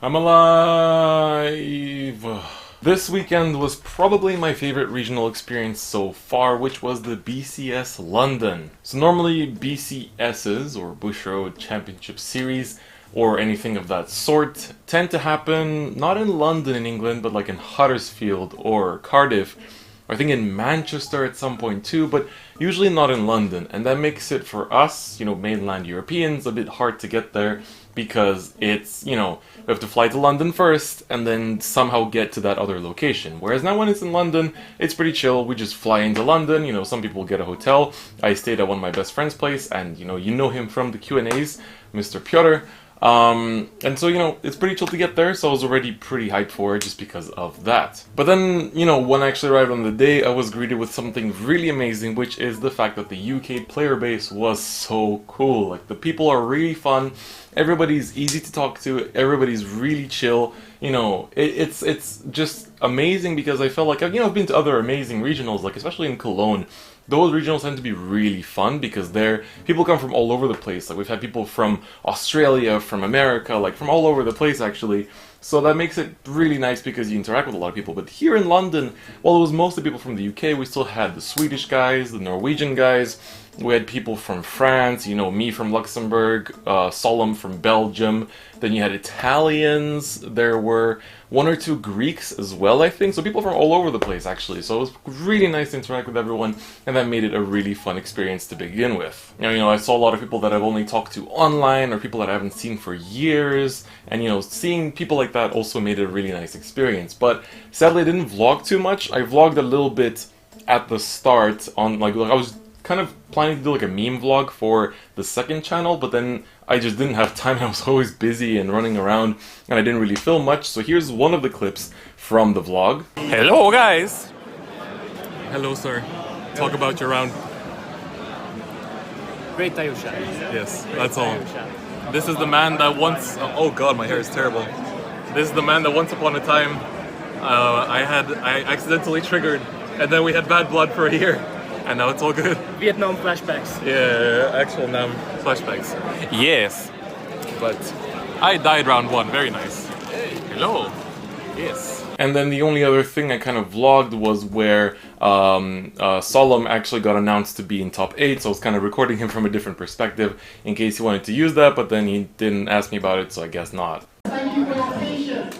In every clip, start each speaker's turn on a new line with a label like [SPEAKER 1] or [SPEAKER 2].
[SPEAKER 1] I'm alive! This weekend was probably my favorite regional experience so far, which was the BCS London. So normally BCSs, or Bushiroad Championship Series, or anything of that sort, tend to happen not in London in England, but like in Huddersfield or Cardiff. I think in Manchester at some point too, but usually not in London. And that makes it for us, mainland Europeans, a bit hard to get there because it's, we have to fly to London first and then somehow get to that other location. Whereas now when it's in London, it's pretty chill. We just fly into London, some people get a hotel. I stayed at one of my best friend's place and, you know him from the Q&As, Mr. Piotr. And so, it's pretty chill to get there, so I was already pretty hyped for it just because of that. But then, when I actually arrived on the day, I was greeted with something really amazing, which is the fact that the UK player base was so cool. Like, the people are really fun, everybody's easy to talk to, everybody's really chill. It's just amazing because I felt like, I've been to other amazing regionals, like especially in Cologne. Those regionals tend to be really fun because people come from all over the place. Like, we've had people from Australia, from America, like from all over the place actually. So that makes it really nice because you interact with a lot of people. But here in London, while it was mostly people from the UK, we still had the Swedish guys, the Norwegian guys. We had people from France, me from Luxembourg, Solom from Belgium. Then you had Italians. There were one or two Greeks as well, I think. So people from all over the place, actually. So it was really nice to interact with everyone, and that made it a really fun experience to begin with. I saw a lot of people that I've only talked to online, or people that I haven't seen for years, and seeing people like that also made it a really nice experience. But sadly, I didn't vlog too much. I vlogged a little bit at the start on I was kind of planning to do like a meme vlog for the second channel, but then I just didn't have time. I was always busy and running around and I didn't really film much. So here's one of the clips from the vlog. Hello guys! Hello sir. Talk about your round.
[SPEAKER 2] Great Dayusha.
[SPEAKER 1] Yes, that's all. This is the man that once... oh god, my hair is terrible. This is the man that once upon a time I accidentally triggered, and then we had bad blood for a year. And now it's all good.
[SPEAKER 2] Vietnam flashbacks.
[SPEAKER 1] Yeah, actual Nam flashbacks. Yes. But I died round one. Very nice. Hey. Hello. Yes. And then the only other thing I kind of vlogged was where Solom actually got announced to be in top 8, so I was kind of recording him from a different perspective in case he wanted to use that, but then he didn't ask me about it, so I guess not.
[SPEAKER 3] Thank you for your patience.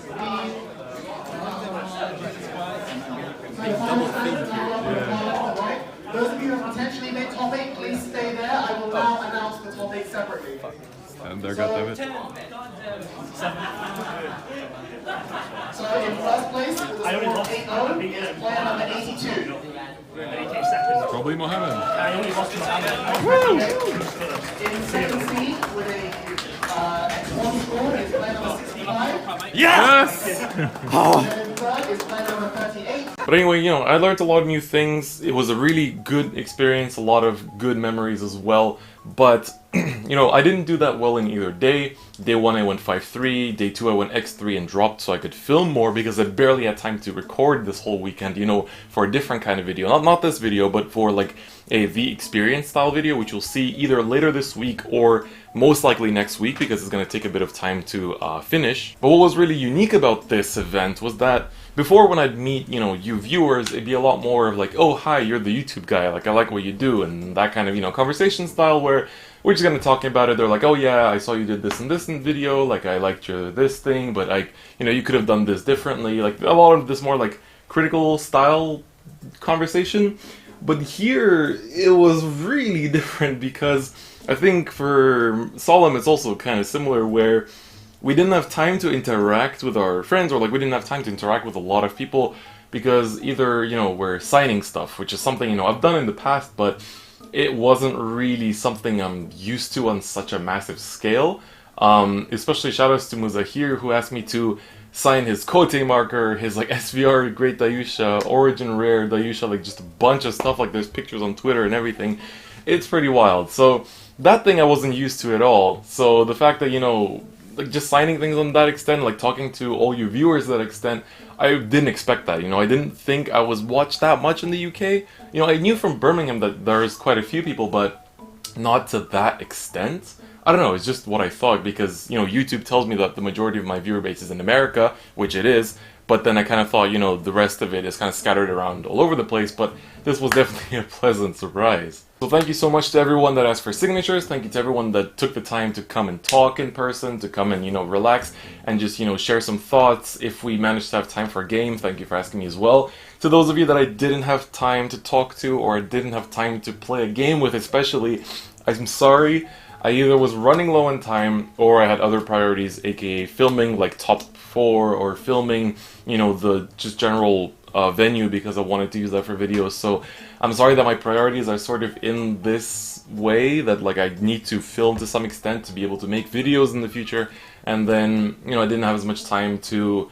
[SPEAKER 3] Those of you who have potentially made top 8, please stay there. I will now announce the top 8 separately.
[SPEAKER 1] And there got David.
[SPEAKER 3] So in first place, with a score of 8-0, is player number 82.
[SPEAKER 1] Probably Mohammed.
[SPEAKER 3] In second seed, with a X1 score, is player number 65.
[SPEAKER 1] Yes!
[SPEAKER 3] And in third is player number 38.
[SPEAKER 1] But anyway, I learned a lot of new things. It was a really good experience, a lot of good memories as well. But, I didn't do that well in either day. Day 1 I went 5-3, day 2 I went X3 and dropped so I could film more because I barely had time to record this whole weekend, for a different kind of video. Not this video, but for like the experience style video, which you'll see either later this week or most likely next week because it's going to take a bit of time to finish. But what was really unique about this event was that before, when I'd meet, you viewers, it'd be a lot more of like, oh, hi, you're the YouTube guy, like, I like what you do, and that kind of, conversation style where we're just gonna talk about it. They're like, oh yeah, I saw you did this and this in video, like, I liked your this thing, but you could have done this differently, like, a lot of this more, like, critical style conversation. But here, it was really different because I think for Solom, it's also kind of similar where we didn't have time to interact with our friends, or like we didn't have time to interact with a lot of people because either, we're signing stuff, which is something, I've done in the past, but it wasn't really something I'm used to on such a massive scale. Especially shoutouts to Muzahir, who asked me to sign his Kote marker, his like SVR Great Dayusha, Origin Rare Dayusha, like just a bunch of stuff, like there's pictures on Twitter and everything. It's pretty wild. So that thing I wasn't used to at all. So the fact that, like just signing things on that extent, like talking to all you viewers to that extent, I didn't expect that, I didn't think I was watched that much in the UK. I knew from Birmingham that there's quite a few people, but not to that extent. I don't know, it's just what I thought, because, you know, YouTube tells me that the majority of my viewer base is in America, which it is, but then I kind of thought, you know, the rest of it is kind of scattered around all over the place, but this was definitely a pleasant surprise. So thank you so much to everyone that asked for signatures, thank you to everyone that took the time to come and talk in person, to come and, you know, relax, and just, you know, share some thoughts. If we managed to have time for a game, thank you for asking me as well. To those of you that I didn't have time to talk to, or didn't have time to play a game with especially, I'm sorry. I either was running low on time, or I had other priorities, aka filming like top 4, or filming, you know, the just general venue, because I wanted to use that for videos. So I'm sorry that my priorities are sort of in this way, that like I need to film to some extent to be able to make videos in the future, and then, you know, I didn't have as much time to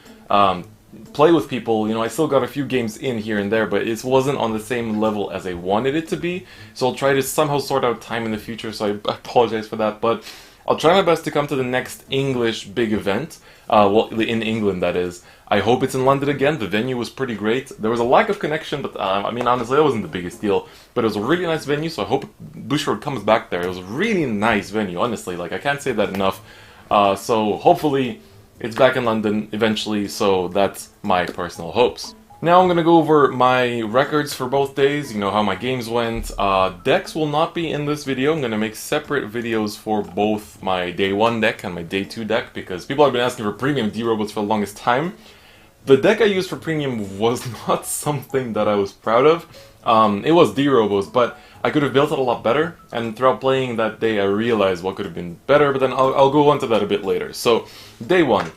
[SPEAKER 1] play with people. You know, I still got a few games in here and there, but it wasn't on the same level as I wanted it to be. So I'll try to somehow sort out time in the future, so I apologize for that. But I'll try my best to come to the next English big event, well, in England, that is. I hope it's in London again. The venue was pretty great. There was a lack of connection, but I mean, honestly, that wasn't the biggest deal. But it was a really nice venue, so I hope Bushiroad comes back there. It was a really nice venue, honestly. Like, I can't say that enough. So hopefully it's back in London eventually, so that's my personal hopes. Now I'm going to go over my records for both days, you know, how my games went. Decks will not be in this video. I'm going to make separate videos for both my day 1 deck and my day 2 deck, because people have been asking for premium D-Robots for the longest time. The deck I used for premium was not something that I was proud of. It was D-Robos, but I could have built it a lot better, and throughout playing that day I realized what could have been better, but then I'll go on to that a bit later. So, day 1.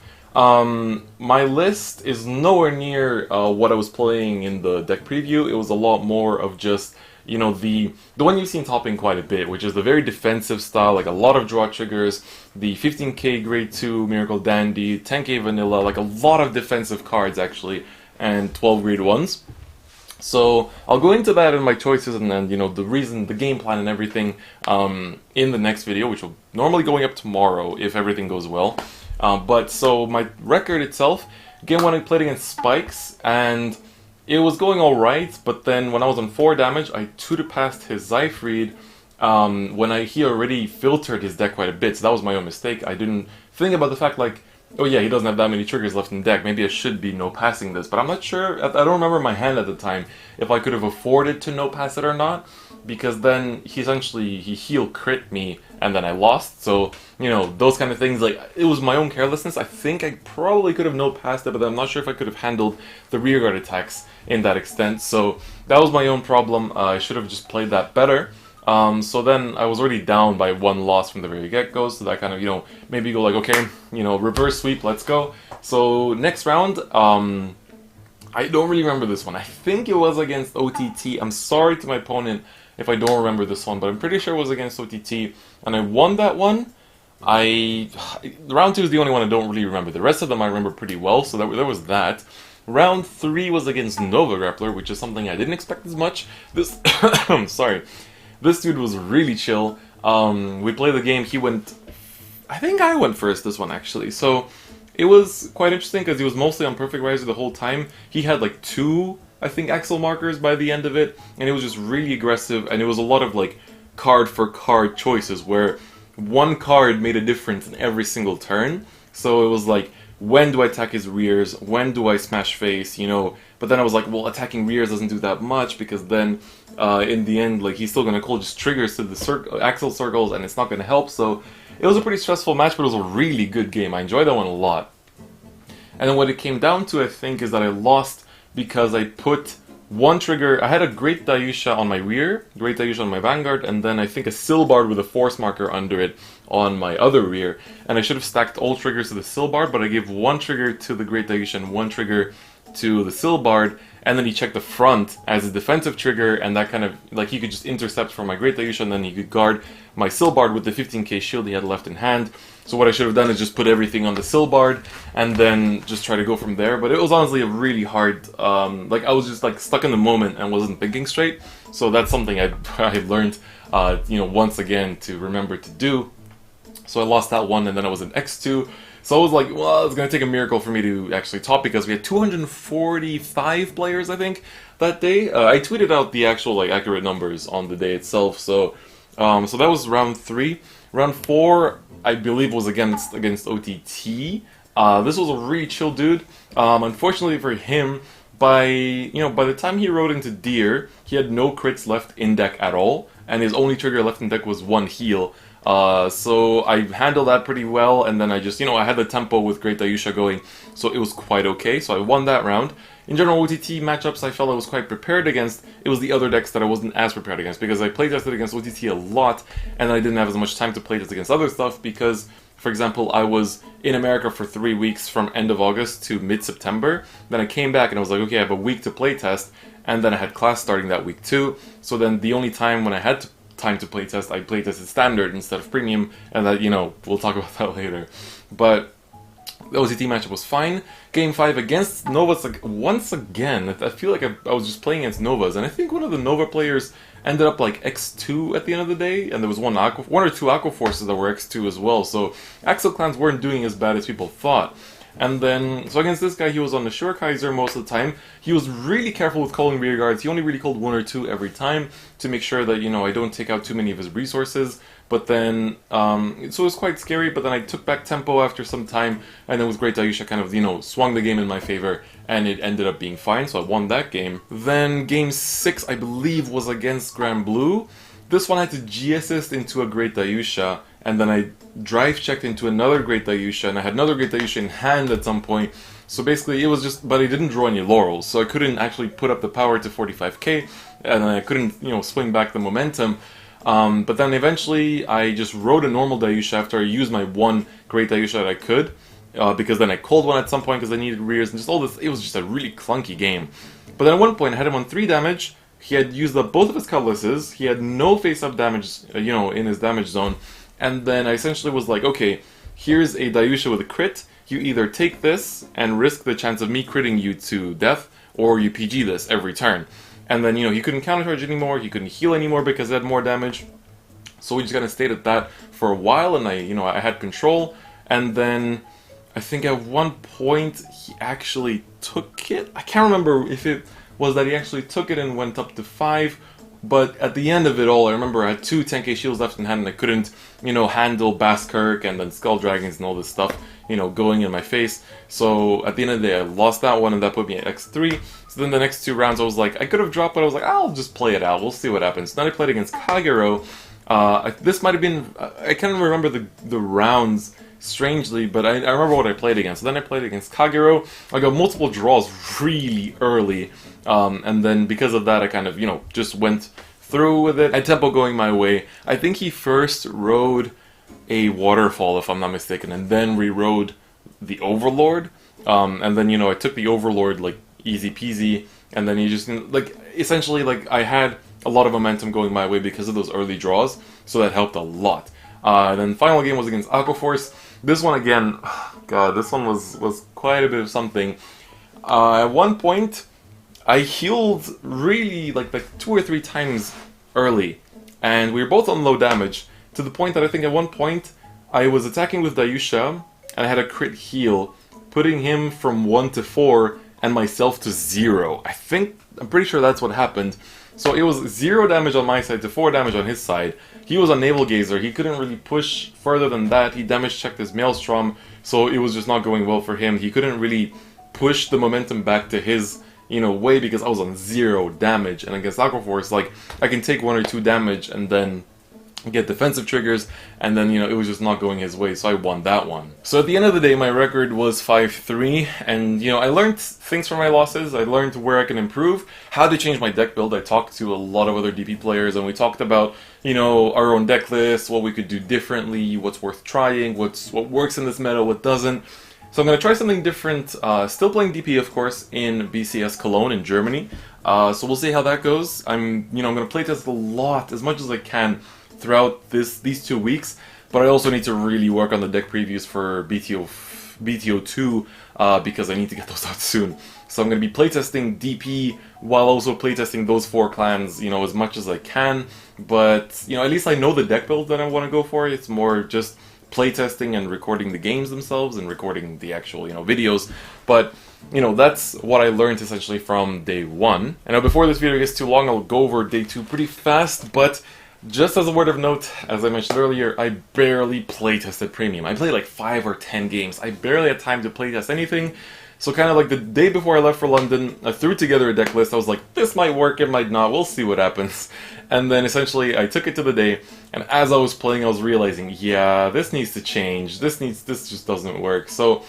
[SPEAKER 1] My list is nowhere near what I was playing in the deck preview. It was a lot more of just, you know, the one you've seen topping quite a bit, which is the very defensive style, like a lot of draw triggers, the 15k grade 2 Miracle Dandy, 10k vanilla, like a lot of defensive cards actually, and 12 grade 1s. So I'll go into that in my choices, and then, you know, the reason, the game plan and everything in the next video, which will normally going up tomorrow if everything goes well. But so my record itself, game 1 I played against Spikes, and it was going alright, but then when I was on 4 damage, I 2'd past his Zyfried when he already filtered his deck quite a bit, so that was my own mistake. I didn't think about the fact, like, oh yeah, he doesn't have that many triggers left in the deck, maybe I should be no-passing this, but I'm not sure, I don't remember my hand at the time, if I could have afforded to no-pass it or not, because then he heal crit me, and then I lost, so, you know, those kind of things, like, it was my own carelessness. I think I probably could have no-passed it, but I'm not sure if I could have handled the rearguard attacks in that extent, so that was my own problem. I should have just played that better. So then I was already down by 1 loss from the very get-go, so that kind of, you know, maybe go like, okay, you know, reverse sweep, let's go. So next round, I don't really remember this one. I think it was against OTT. I'm sorry to my opponent if I don't remember this one, but I'm pretty sure it was against OTT, and I won that one. Round 2 is the only one I don't really remember. The rest of them I remember pretty well, so there was that. Round 3 was against Nova Grappler, which is something I didn't expect as much. Sorry. This dude was really chill. We played the game, he went... I think I went first this one, actually. So, it was quite interesting, because he was mostly on Perfect Riser the whole time. He had, like, 2, I think, axle markers by the end of it, and it was just really aggressive, and it was a lot of, like, card-for-card choices, where one card made a difference in every single turn. So it was like, when do I attack his rears? When do I smash face? You know, but then I was like, well, attacking rears doesn't do that much, because then in the end, like, he's still gonna call just triggers to the axle circles, and it's not gonna help. So it was a pretty stressful match, but it was a really good game. I enjoyed that one a lot. And then what it came down to, I think, is that I lost because I put one trigger. I had a Great Dayusha on my rear, Great Dayusha on my Vanguard, and then I think a Silbard with a Force Marker under it on my other rear. And I should have stacked all triggers to the Silbard, but I gave one trigger to the Great Dayusha and one trigger to the Silbard, and then he checked the front as a defensive trigger, and that kind of, like, he could just intercept from my Great Dayusha, and then he could guard my Silbard with the 15k shield he had left in hand. So what I should have done is just put everything on the Silbard, and then just try to go from there. But it was honestly a really hard, like, I was just, like, stuck in the moment and wasn't thinking straight. So that's something I learned, you know, once again to remember to do. So I lost that one, and then I was in X2. So I was like, well, it's going to take a miracle for me to actually top, because we had 245 players, I think, that day. I tweeted out the actual, like, accurate numbers on the day itself. So so that was round 3. Round 4, I believe, was against OTT. This was a really chill dude. Unfortunately for him, by the time he rode into Deer, he had no crits left in deck at all, and his only trigger left in deck was 1 heal. So I handled that pretty well, and then I just, I had the tempo with Great Dayusha going, so it was quite okay, so I won that round. In general, OTT matchups I felt I was quite prepared against. It was the other decks that I wasn't as prepared against, because I playtested against OTT a lot, and I didn't have as much time to playtest against other stuff, because, for example, I was in America for 3 weeks from end of August to mid-September. Then I came back and I was like, okay, I have a week to playtest, and then I had class starting that week too, so then the only time when I had time to playtest, I playtested Standard instead of Premium, and that, we'll talk about that later. But the OCT matchup was fine. Game 5 against Novas, like, once again, I feel like I was just playing against Novas, and I think one of the Nova players ended up like X2 at the end of the day, and there was one or two Aqua Forces that were X2 as well, so Axel clans weren't doing as bad as people thought. And then, so against this guy, he was on the Sure Kaiser most of the time. He was really careful with calling rear guards. He only really called 1 or 2 every time to make sure that, I don't take out too many of his resources. But then, so it was quite scary, but then I took back tempo after some time, and then with Great Dayusha kind of, swung the game in my favor, and it ended up being fine, so I won that game. Then Game 6, I believe, was against Grand Blue. This one I had to G-assist into a Great Dayusha, and then I drive checked into another Great Dayusha, and I had another Great Dayusha in hand at some point. So basically it was just, but I didn't draw any laurels, so I couldn't actually put up the power to 45k, and I couldn't, swing back the momentum. But then eventually I just rode a normal Dayusha after I used my one Great Dayusha that I could, because then I called one at some point because I needed rears, and just all this, it was just a really clunky game. But then at one point I had him on 3 damage. He had used up both of his cutlasses, he had no face-up damage, in his damage zone, and then I essentially was like, okay, here's a Dayusha with a crit, you either take this and risk the chance of me critting you to death, or you PG this every turn. And then, he couldn't countercharge anymore, he couldn't heal anymore because he had more damage, so we just kind of stayed at that for a while, and I had control, and then I think at one point he actually took it. I can't remember if it was that he actually took it and went up to 5, but at the end of it all, I remember I had 2 10k shields left in hand, and I couldn't, handle Baskirk and then Skull Dragons and all this stuff, going in my face. So at the end of the day, I lost that one, and that put me at X3. So then the next 2 rounds, I was like, I could have dropped, but I was like, I'll just play it out, we'll see what happens. Then I played against Kagero. This might have been, I can't remember the rounds, strangely, but I remember what I played against. So then I played against Kagero. I got multiple draws really early, and then because of that I kind of, just went through with it. I had tempo going my way. I think he first rode a Waterfall, if I'm not mistaken, and then re-rode the Overlord, and then, I took the Overlord, like, easy peasy, and then he just, like, essentially, like, I had a lot of momentum going my way because of those early draws, so that helped a lot. Then final game was against Aquaforce. This one again, god, this one was quite a bit of something. At one point, I healed really like 2 or 3 times early, and we were both on low damage, to the point that I think at one point, I was attacking with Dayusha, and I had a crit heal, putting him from 1 to 4, and myself to 0. I'm pretty sure that's what happened. So it was 0 damage on my side to 4 damage on his side. He was a Naval Gazer, he couldn't really push further than that, he damage checked his Maelstrom, so it was just not going well for him. He couldn't really push the momentum back to his, way, because I was on 0 damage, and against Aquaforce, like, I can take 1 or 2 damage and then get defensive triggers, and then, it was just not going his way, so I won that one. So at the end of the day, my record was 5-3, and, I learned things from my losses. I learned where I can improve, how to change my deck build. I talked to a lot of other DP players, and we talked about, our own deck list, what we could do differently, what's worth trying, what works in this meta, what doesn't. So I'm going to try something different, still playing DP, of course, in BCS Cologne in Germany. So we'll see how that goes. I'm going to playtest a lot, as much as I can, throughout these 2 weeks, but I also need to really work on the deck previews for BTO2 because I need to get those out soon. So I'm going to be playtesting DP while also playtesting those 4 clans, as much as I can. But at least I know the deck build that I want to go for. It's more just playtesting and recording the games themselves and recording the actual videos. But that's what I learned essentially from day 1. And now before this video gets too long, I'll go over day 2 pretty fast, but Just as a word of note, as I mentioned earlier, I barely playtested Premium. I played like 5 or 10 games. I barely had time to playtest anything. So kind of like the day before I left for London, I threw together a deck list. I was like, this might work, it might not, we'll see what happens. And then essentially I took it to the day, and as I was playing I was realizing, yeah, this needs to change. This just doesn't work. So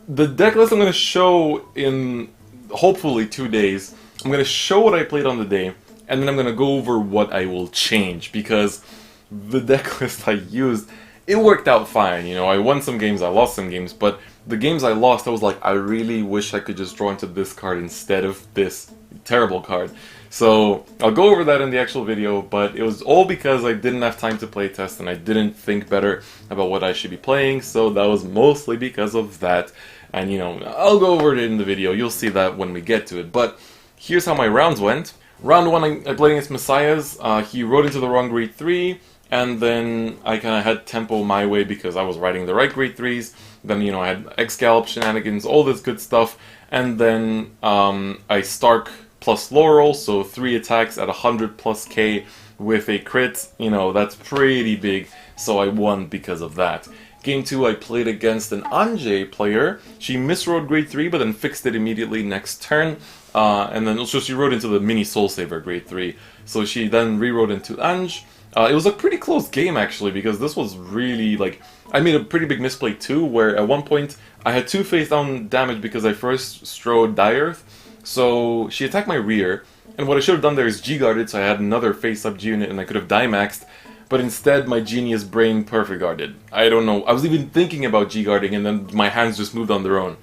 [SPEAKER 1] the deck list I'm going to show in hopefully 2 days. I'm going to show what I played on the day, and then I'm going to go over what I will change, because the deck list I used, it worked out fine. You know, I won some games, I lost some games, but the games I lost, I was like, I really wish I could just draw into this card instead of this terrible card. So I'll go over that in the actual video, but it was all because I didn't have time to playtest and I didn't think better about what I should be playing, so that was mostly because of that. And you know, I'll go over it in the video, you'll see that when we get to it. But here's how my rounds went. Round 1 I played against Messiahs. He rode into the wrong grade 3, and then I kind of had tempo my way because I was riding the right grade 3s. Then, you know, I had X-Gallop shenanigans, all this good stuff. And then I Stark plus Laurel, so 3 attacks at 100 plus K with a crit. You know, that's pretty big, so I won because of that. Game 2 I played against an Anjay player. She misrode grade 3 but then fixed it immediately next turn. And then also she rode into the mini Soul Saver grade 3. So she then re-rode into Anj. It was a pretty close game actually, because this was really like, I made a pretty big misplay too, where at one point I had 2 face down damage because I first strode Dire. So she attacked my rear, and what I should have done there is G-guarded, so I had another face up G unit and I could have Dimaxed. But instead, my genius brain perfect guarded. I don't know. I was even thinking about G-guarding, and then my hands just moved on their own.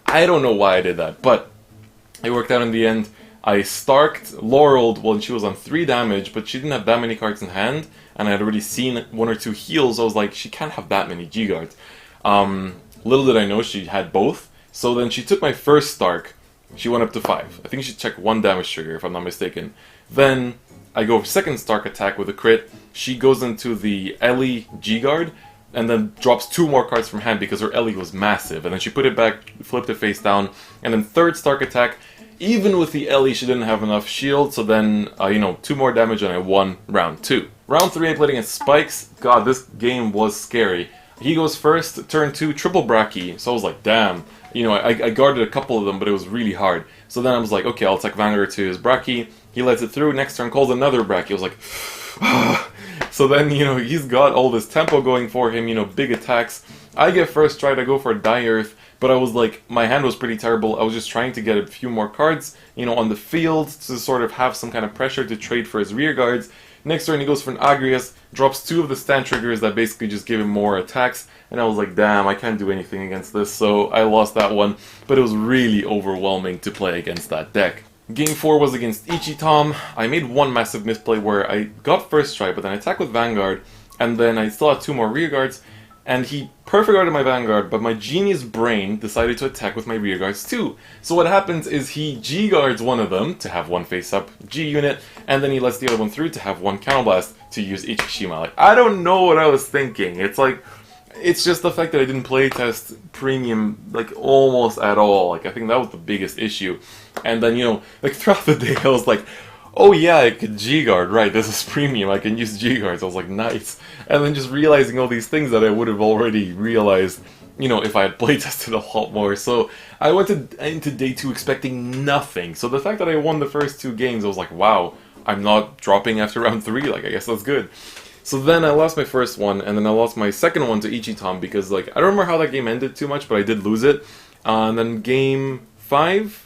[SPEAKER 1] I don't know why I did that, but it worked out in the end. I Starked Laureled when she was on 3 damage, but she didn't have that many cards in hand, and I had already seen 1 or 2 heals. I was like, she can't have that many G-guards. Little did I know she had both. So then she took my first Stark. She went up to 5. I think she checked 1 damage trigger, if I'm not mistaken. Then I go second Stark attack with a crit. She goes into the Ellie G-Guard, and then drops 2 more cards from hand because her Ellie was massive. And then she put it back, flipped it face down, and then third Stark attack. Even with the Ellie, she didn't have enough shield, so then, you know, 2 more damage and I won round 2. Round 3 I played against Spikes. God, this game was scary. He goes first, turn 2, triple Bracky, so I was like, damn. You know, I guarded a couple of them, but it was really hard. So then I was like, okay, I'll attack Vanguard to his Bracky. He lets it through, next turn calls another Bracky. I was like, so then, you know, he's got all this tempo going for him, you know, big attacks. I get first try to go for a Die Earth, but I was like, my hand was pretty terrible. I was just trying to get a few more cards, you know, on the field to sort of have some kind of pressure to trade for his rear guards. Next turn he goes for an Agrias, drops 2 of the stand triggers that basically just give him more attacks, and I was like, damn, I can't do anything against this, so I lost that one, but it was really overwhelming to play against that deck. Game 4 was against Ichitom. I made 1 massive misplay where I got first try, but then I attacked with Vanguard, and then I still had 2 more rear guards, and he perfect guarded my Vanguard, but my genius brain decided to attack with my rear guards too. So what happens is he G-guards one of them to have 1 face-up G unit, and then he lets the other one through to have 1 counterblast to use Ichishima. Like, I don't know what I was thinking. It's like, it's just the fact that I didn't playtest Premium, like, almost at all. Like, I think that was the biggest issue. And then, you know, like, throughout the day I was like, oh yeah, I could G-guard, right, this is Premium, I can use G-guards. I was like, nice. And then just realizing all these things that I would have already realized, you know, if I had playtested a lot more. So I went into day 2 expecting nothing. So the fact that I won the first 2 games, I was like, wow, I'm not dropping after round 3, like, I guess that's good. So then I lost my first one, and then I lost my second one to Ichitom because, like, I don't remember how that game ended too much, but I did lose it. And then game 5...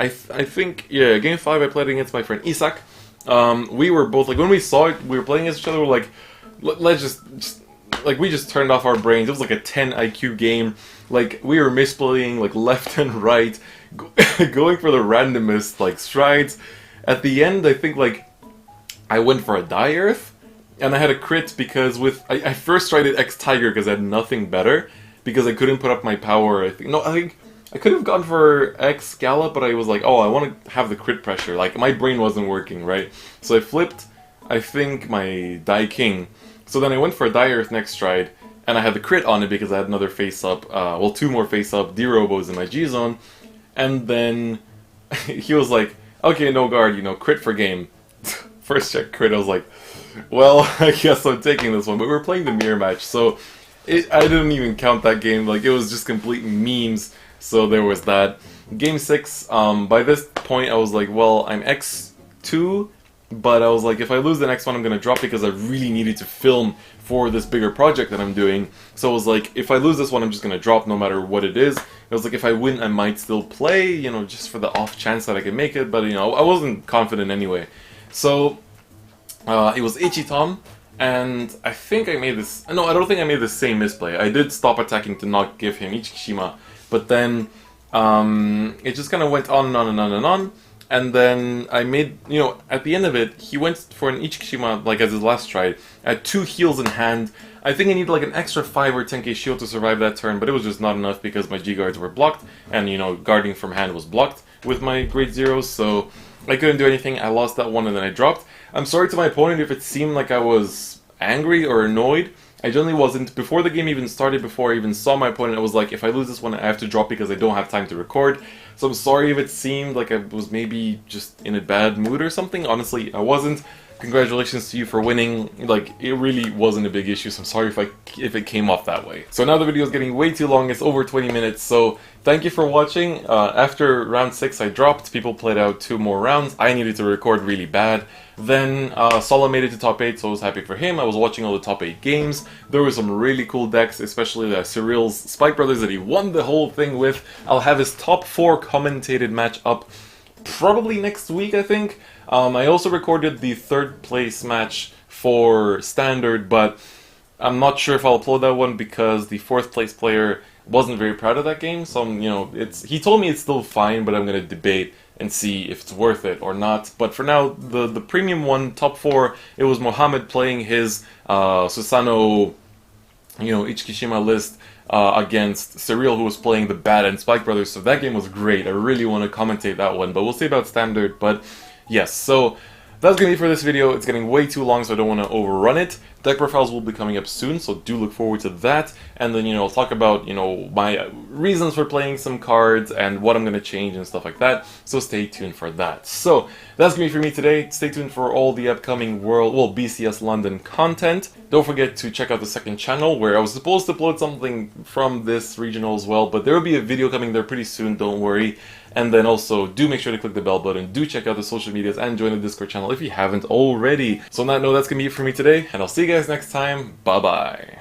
[SPEAKER 1] I think, yeah, game 5 I played against my friend Isak. We were both, like, when we saw it, we were playing against each other, we were like, let's just, like, we just turned off our brains. It was like a 10 IQ game. Like, we were misplaying, like, left and right, going for the randomest, like, strides. At the end, I think, like, I went for a Die Earth, and I had a crit because I first tried it X Tiger because I had nothing better, because I couldn't put up my power, I think I could have gone for X Gallop, but I was like, oh, I want to have the crit pressure. Like, my brain wasn't working, right? So I flipped, I think, my Die King. So then I went for a Die Earth next stride, and I had the crit on it because I had another face-up, well, 2 more face-up D-Robos in my G-Zone. And then he was like, okay, no guard, you know, crit for game. First check crit, I was like, Well, I guess I'm taking this one, but we're playing the mirror match, so I didn't even count that game. Like, it was just complete memes, so there was that. Game 6, by this point I was like, well, I'm X2, but I was like, if I lose the next one I'm gonna drop because I really needed to film for this bigger project that I'm doing. So I was like, if I lose this one I'm just gonna drop no matter what it is. I was like, if I win I might still play, you know, just for the off chance that I can make it, but you know, I wasn't confident anyway. So, it was Ichitom, and I think I made this, no, I don't think I made the same misplay. I did stop attacking to not give him Ichikishima, but then it just kind of went on and on and on and on, and then I made, you know, at the end of it, he went for an Ichikishima, like as his last try, at 2 heals in hand. I think I needed like an extra 5 or 10k shield to survive that turn, but it was just not enough because my G-guards were blocked, and you know, guarding from hand was blocked with my grade 0s, so I couldn't do anything. I lost that one and then I dropped. I'm sorry to my opponent if it seemed like I was angry or annoyed. I generally wasn't. Before the game even started, before I even saw my opponent, I was like, if I lose this one, I have to drop because I don't have time to record. So I'm sorry if it seemed like I was maybe just in a bad mood or something. Honestly, I wasn't. Congratulations to you for winning. Like, it really wasn't a big issue, so I'm sorry if it came off that way. So now the video is getting way too long. It's over 20 minutes, so thank you for watching. After round 6 I dropped. People played out 2 more rounds. I needed to record really bad. Then Sala made it to top 8, so I was happy for him. I was watching all the top 8 games. There were some really cool decks, especially the Cyril's Spike Brothers that he won the whole thing with. I'll have his top 4 commentated match up probably next week, I think. I also recorded the 3rd place match for Standard, but I'm not sure if I'll upload that one because the 4th place player wasn't very proud of that game. So, you know, he told me it's still fine, but I'm going to debate and see if it's worth it or not. But for now, the premium one, top 4, it was Mohammed playing his Susano, you know, Ichikishima list against Cyril, who was playing the Bad and Spike Brothers. So that game was great. I really want to commentate that one, but we'll see about Standard. But yes, so that's going to be for this video. It's getting way too long, so I don't want to overrun it. Deck profiles will be coming up soon, so do look forward to that. And then, you know, I'll talk about, you know, my reasons for playing some cards and what I'm going to change and stuff like that. So stay tuned for that. So that's going to be for me today. Stay tuned for all the upcoming BCS London content. Don't forget to check out the second channel where I was supposed to upload something from this regional as well, but there will be a video coming there pretty soon, don't worry. And then also, do make sure to click the bell button, do check out the social medias, and join the Discord channel if you haven't already. So on that note, that's going to be it for me today, and I'll see you guys next time. Bye-bye.